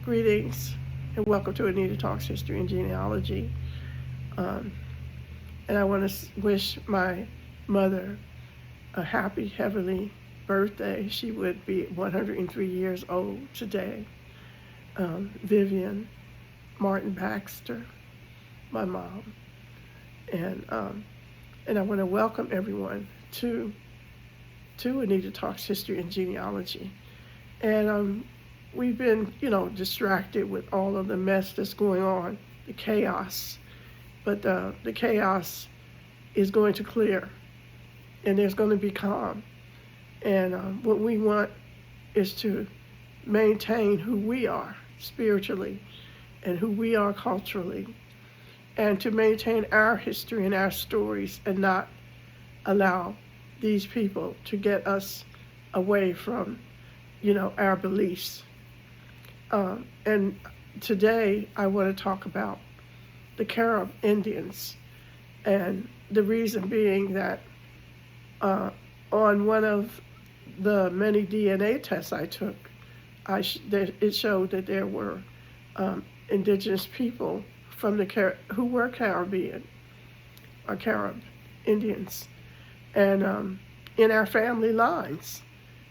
Greetings and welcome to Anita Talks History and Genealogy. Um, and I want to wish my mother a happy heavenly birthday. She would be 103 years old today. Vivian Martin Baxter, my mom. And and I want to welcome everyone to Anita Talks History and Genealogy. And we've been, distracted with all of the mess that's going on, the chaos. But the chaos is going to clear, and there's going to be calm. And what we want is to maintain who we are spiritually and who we are culturally, and to maintain our history and our stories and not allow these people to get us away from, our beliefs. And today I want to talk about the Carib Indians, and the reason being that on one of the many DNA tests I took, it showed that there were indigenous people from who were Caribbean or Carib Indians, and in our family lines.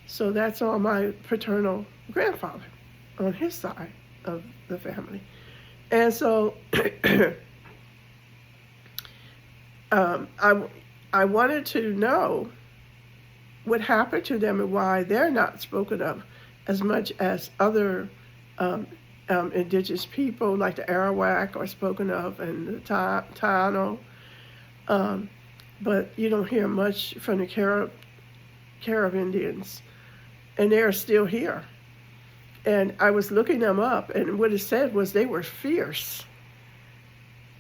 So that's on my paternal grandfather, on his side of the family. And so I wanted to know what happened to them and why they're not spoken of as much as other indigenous people like the Arawak are spoken of, and the Taino. But you don't hear much from the Carib Indians, and they're still here. And I was looking them up, and what it said was they were fierce.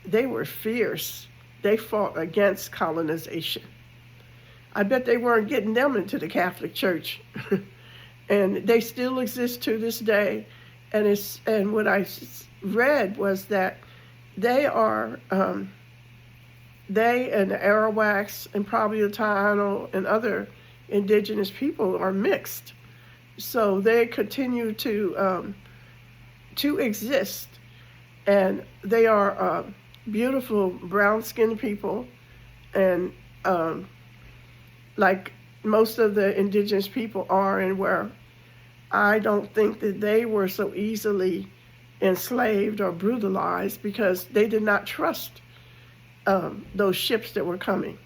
They were fierce. They fought against colonization. I bet they weren't getting them into the Catholic Church. And they still exist to this day. And what I read was that they and the Arawaks and probably the Taino and other indigenous people are mixed. So they continue to exist, and they are beautiful brown-skinned people, and like most of the indigenous people are, and where I don't think that they were so easily enslaved or brutalized because they did not trust those ships that were coming.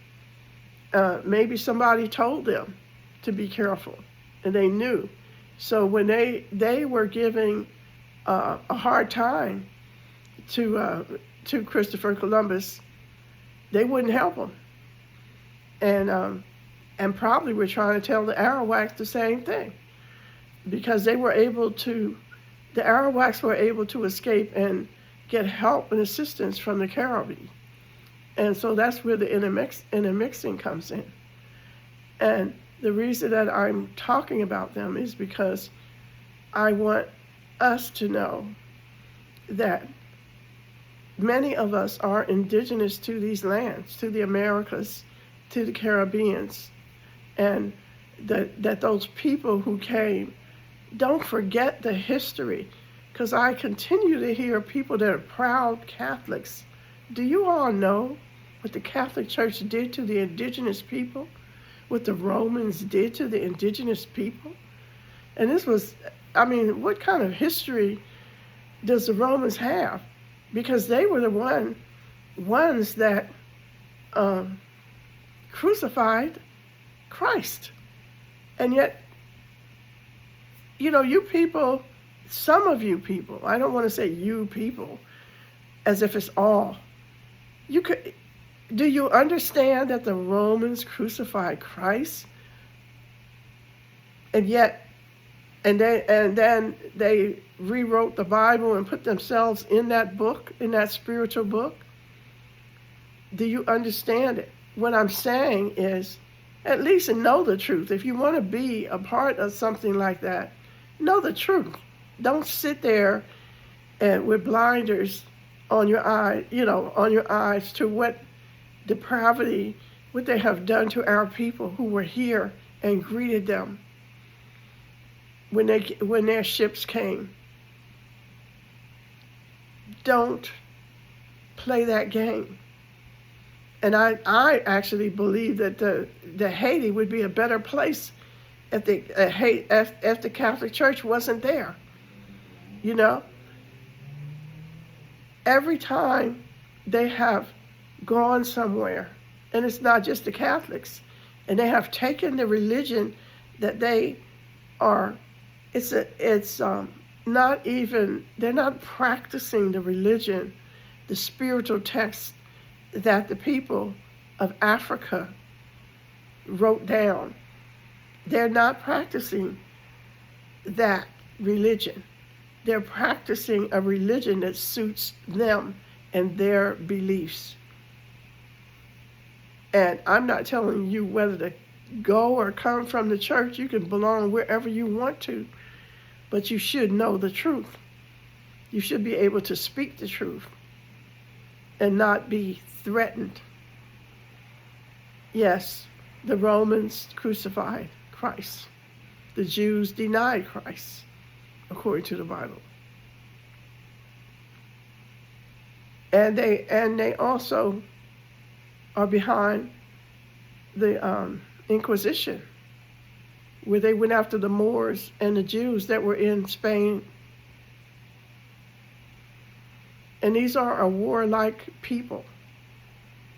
Maybe somebody told them to be careful, and they knew. So when they were giving a hard time to Christopher Columbus, they wouldn't help him, and probably were trying to tell the Arawaks the same thing, because the Arawaks were able to escape and get help and assistance from the Caribbean. And so that's where the intermixing comes in. And the reason that I'm talking about them is because I want us to know that many of us are indigenous to these lands, to the Americas, to the Caribbeans, and that those people who came don't forget the history, because I continue to hear people that are proud Catholics. Do you all know what the Catholic Church did to the indigenous people? What the Romans did to the indigenous people? And this was, what kind of history does the Romans have? Because they were the ones that crucified Christ. And yet, you people, some of you people, I don't want to say you people, as if it's all. Do you understand that the Romans crucified Christ? And then they rewrote the Bible and put themselves in that book, in that spiritual book? Do you understand it? What I'm saying is, at least know the truth. If you want to be a part of something like that, know the truth. Don't sit there and with blinders on your eyes to what depravity, what they have done to our people who were here and greeted them when their ships came. don't play that game. And I actually believe that the Haiti would be a better place if if the Catholic Church wasn't there. You know, every time they have gone somewhere, and it's not just the Catholics, and they have taken the religion that they are. It's not even, they're not practicing the religion, the spiritual text that the people of Africa wrote down. They're not practicing that religion. They're practicing a religion that suits them and their beliefs. And I'm not telling you whether to go or come from the church. You can belong wherever you want to, but you should know the truth. You should be able to speak the truth and not be threatened. Yes, the Romans crucified Christ. The Jews denied Christ, according to the Bible. And they also are behind the Inquisition, where they went after the Moors and the Jews that were in Spain. And these are a warlike people.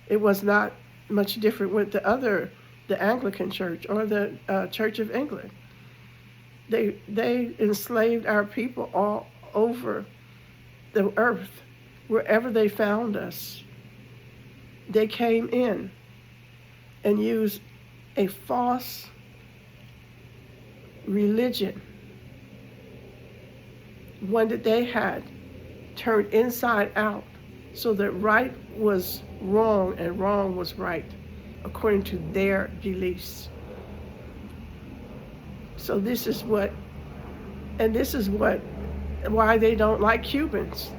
It was not much different with the Anglican Church or the Church of England. They enslaved our people all over the earth, wherever they found us. They came in and used a false religion, one that they had turned inside out, so that right was wrong and wrong was right, according to their beliefs. So this is why they don't like Cubans.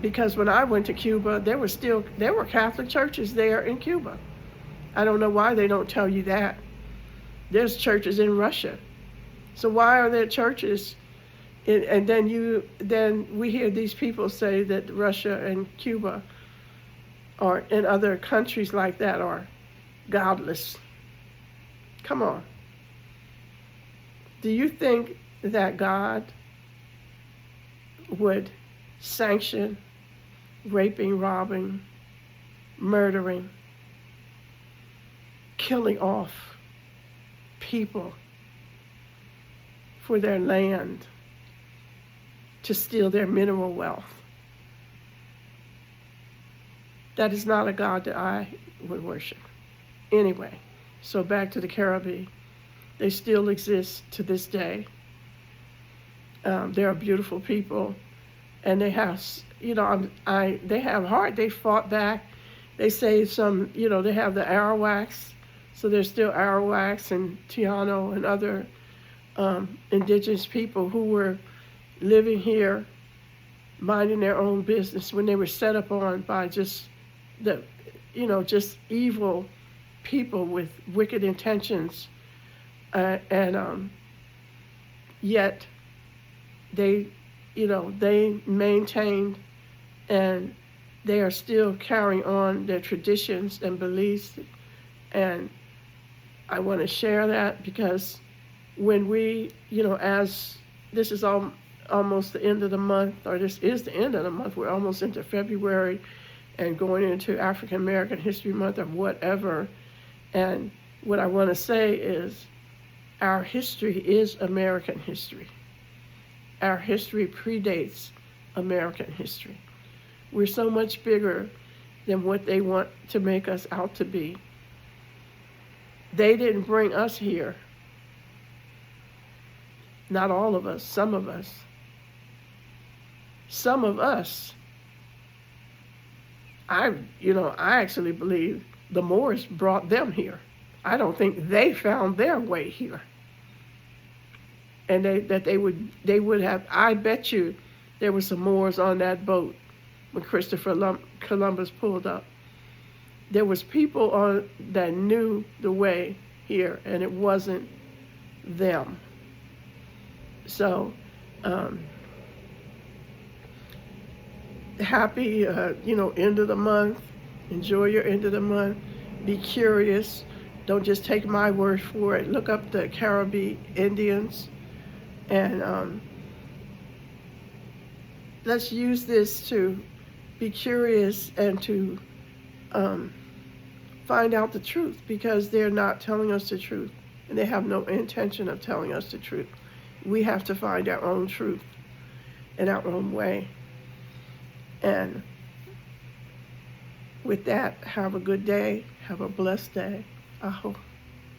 Because when I went to Cuba, there were Catholic churches there in Cuba. I don't know why they don't tell you that. There's churches in Russia. So why are there churches? And then we hear these people say that Russia and Cuba or in other countries like that are godless. Come on. Do you think that God would sanction raping, robbing, murdering, killing off people for their land to steal their mineral wealth? That is not a God that I would worship. Anyway, so back to the Carib. They still exist to this day. They are beautiful people, and they have, they have heart. They fought back. They saved some, they have the Arawaks, so there's still Arawaks and Tiano and other indigenous people who were living here, minding their own business when they were set up on by just evil people with wicked intentions. Yet they maintained, and they are still carrying on their traditions and beliefs. And I want to share that because when we, as this is almost the end of the month, or this is the end of the month, we're almost into February and going into African American History Month or whatever. And what I want to say is, our history is American history. Our history predates American history. We're so much bigger than what they want to make us out to be. They didn't bring us here. Not all of us, some of us. Some of us, I actually believe the Moors brought them here. I don't think they found their way here. And they would have, I bet you there were some Moors on that boat when Christopher Columbus pulled up. There was people that knew the way here, and it wasn't them. So happy, end of the month. Enjoy your end of the month. Be curious. Don't just take my word for it. Look up the Carib Indians, and let's use this to be curious and to find out the truth, because they're not telling us the truth, and they have no intention of telling us the truth. We have to find our own truth in our own way. And with that, have a good day. Have a blessed day. Aho.